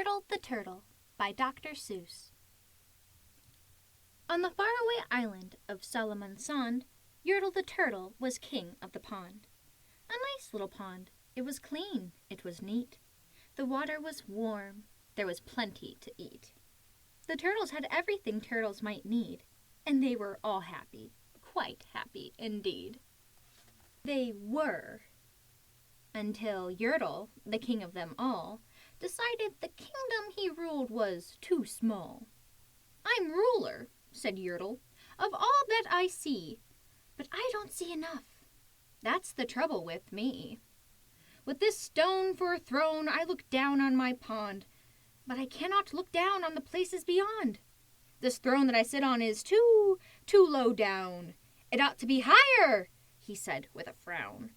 Yertle the Turtle by Dr. Seuss. On the faraway island of Solomon Sond, Yertle the Turtle was king of the pond. A nice little pond. It was clean. It was neat. The water was warm. There was plenty to eat. The turtles had everything turtles might need, and they were all happy, quite happy indeed. They were, until Yertle, the king of them all, decided the kingdom he ruled was too small. "I'm ruler," said Yertle, "of all that I see, but I don't see enough. That's the trouble with me. With this stone for a throne, I look down on my pond, but I cannot look down on the places beyond. This throne that I sit on is too low down. It ought to be higher," he said with a frown.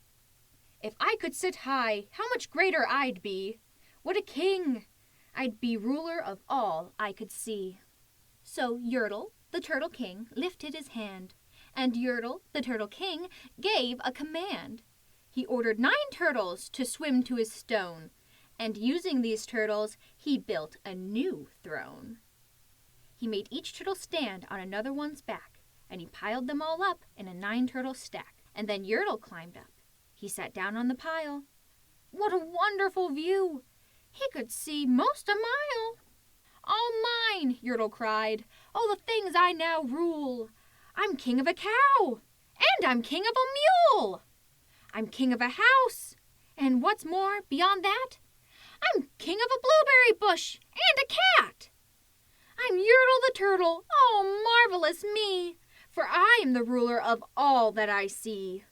"If I could sit high, how much greater I'd be. What a king! I'd be ruler of all I could see." So Yertle, the Turtle King, lifted his hand, and Yertle, the Turtle King, gave a command. He ordered 9 turtles to swim to his stone, and using these turtles, he built a new throne. He made each turtle stand on another one's back, and he piled them all up in a 9-turtle stack, and then Yertle climbed up. He sat down on the pile. What a wonderful view! He could see most a mile. "All mine!" Yertle cried. "All the things I now rule. I'm king of a cow, and I'm king of a mule. I'm king of a house, and what's more, beyond that, I'm king of a blueberry bush and a cat. I'm Yertle the Turtle, oh, marvelous me, for I am the ruler of all that I see."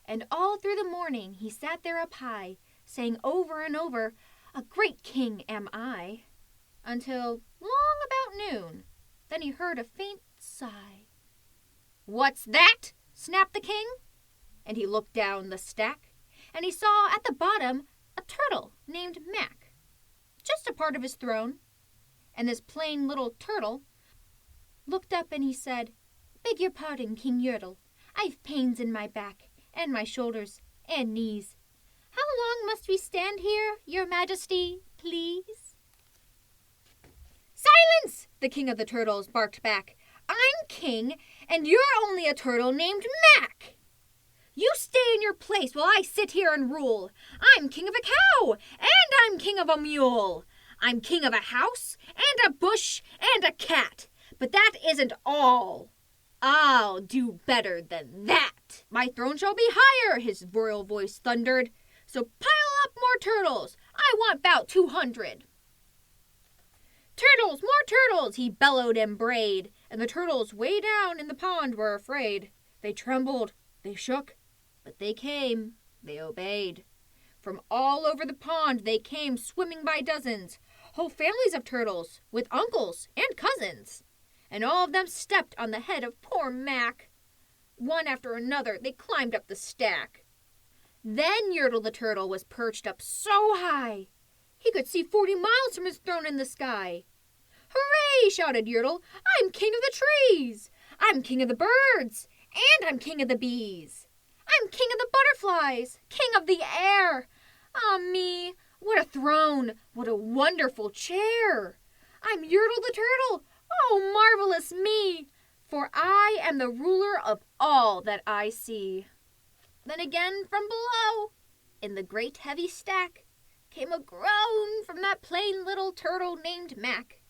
And all through the morning he sat there up high, saying over and over, "A great king am I," until long about noon. Then he heard a faint sigh. "What's that?" snapped the king. And he looked down the stack, and he saw at the bottom a turtle named Mac, just a part of his throne. And this plain little turtle looked up and he said, "Beg your pardon, King Yertle. I've pains in my back, and my shoulders, and knees. How long must we stand here, your majesty, please?" "Silence!" the king of the turtles barked back. "I'm king, and you're only a turtle named Mac. You stay in your place while I sit here and rule. I'm king of a cow, and I'm king of a mule. I'm king of a house, and a bush, and a cat. But that isn't all. I'll do better than that. My throne shall be higher," his royal voice thundered. "So pile up more turtles. I want 'bout 200. Turtles, more turtles," he bellowed and brayed, and the turtles way down in the pond were afraid. They trembled, they shook, but they came, they obeyed. From all over the pond they came swimming by dozens, whole families of turtles, with uncles and cousins. And all of them stepped on the head of poor Mac. One after another they climbed up the stack. Then Yertle the Turtle was perched up so high he could see 40 miles from his throne in the sky. "Hooray!" shouted Yertle. "I'm king of the trees! I'm king of the birds! And I'm king of the bees! I'm king of the butterflies! King of the air! Ah me! What a throne! What a wonderful chair! I'm Yertle the Turtle! Oh, marvelous me! For I am the ruler of all that I see." Then again from below, in the great heavy stack, came a groan from that plain little turtle named Mac.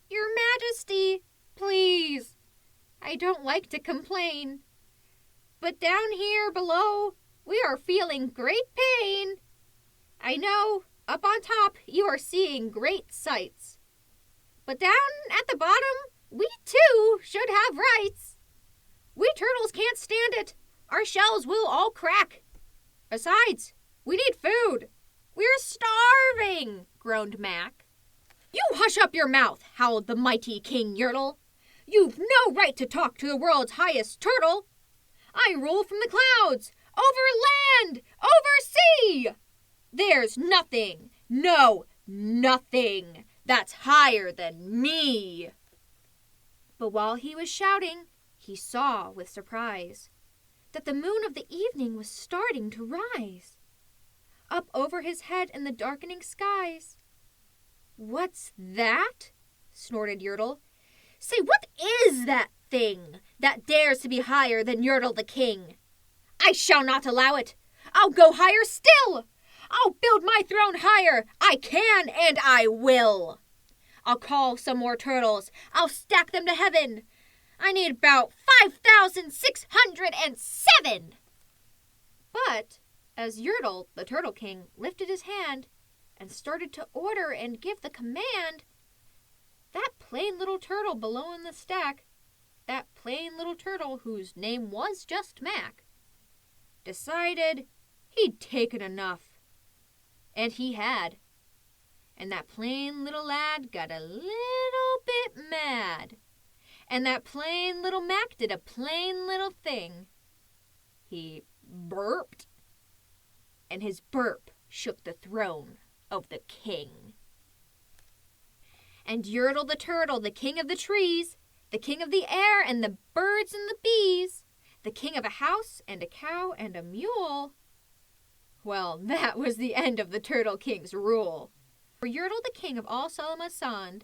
"Your Majesty, please, I don't like to complain, but down here below we are feeling great pain. I know up on top you are seeing great sights, but down at the bottom we too should have rights. We turtles can't stand it. Our shells will all crack. Besides, we need food. We're starving," groaned Mac. "You hush up your mouth," howled the mighty King Yertle. "You've no right to talk to the world's highest turtle. I rule from the clouds, over land, over sea. There's nothing, no, nothing, that's higher than me." But while he was shouting, he saw with surprise that the moon of the evening was starting to rise. up over his head in the darkening skies. "What's that?" snorted Yertle. "Say, what is that thing that dares to be higher than Yertle the king? I shall not allow it. I'll go higher still. I'll build my throne higher. I can and I will. I'll call some more turtles. I'll stack them to heaven. I need about 5,607. But as Yertle, the Turtle King, lifted his hand and started to order and give the command, that plain little turtle below in the stack, that plain little turtle whose name was just Mac, decided he'd taken enough. And he had. And that plain little lad got a little bit mad. And that plain little Mac did a plain little thing. He burped. And his burp shook the throne of the king. And Yertle the Turtle, the king of the trees, the king of the air and the birds and the bees, the king of a house and a cow and a mule, well, that was the end of the Turtle King's rule. For Yertle, the king of all Salamasand,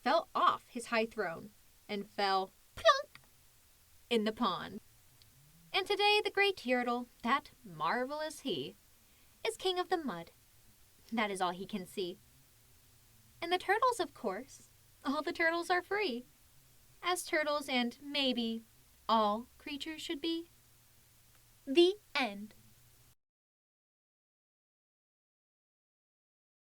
fell off his high throne and fell plunk in the pond. And today the great Yertle, that marvelous he, is king of the mud. That is all he can see. And the turtles, of course, all the turtles are free, as turtles and maybe all creatures should be. The end.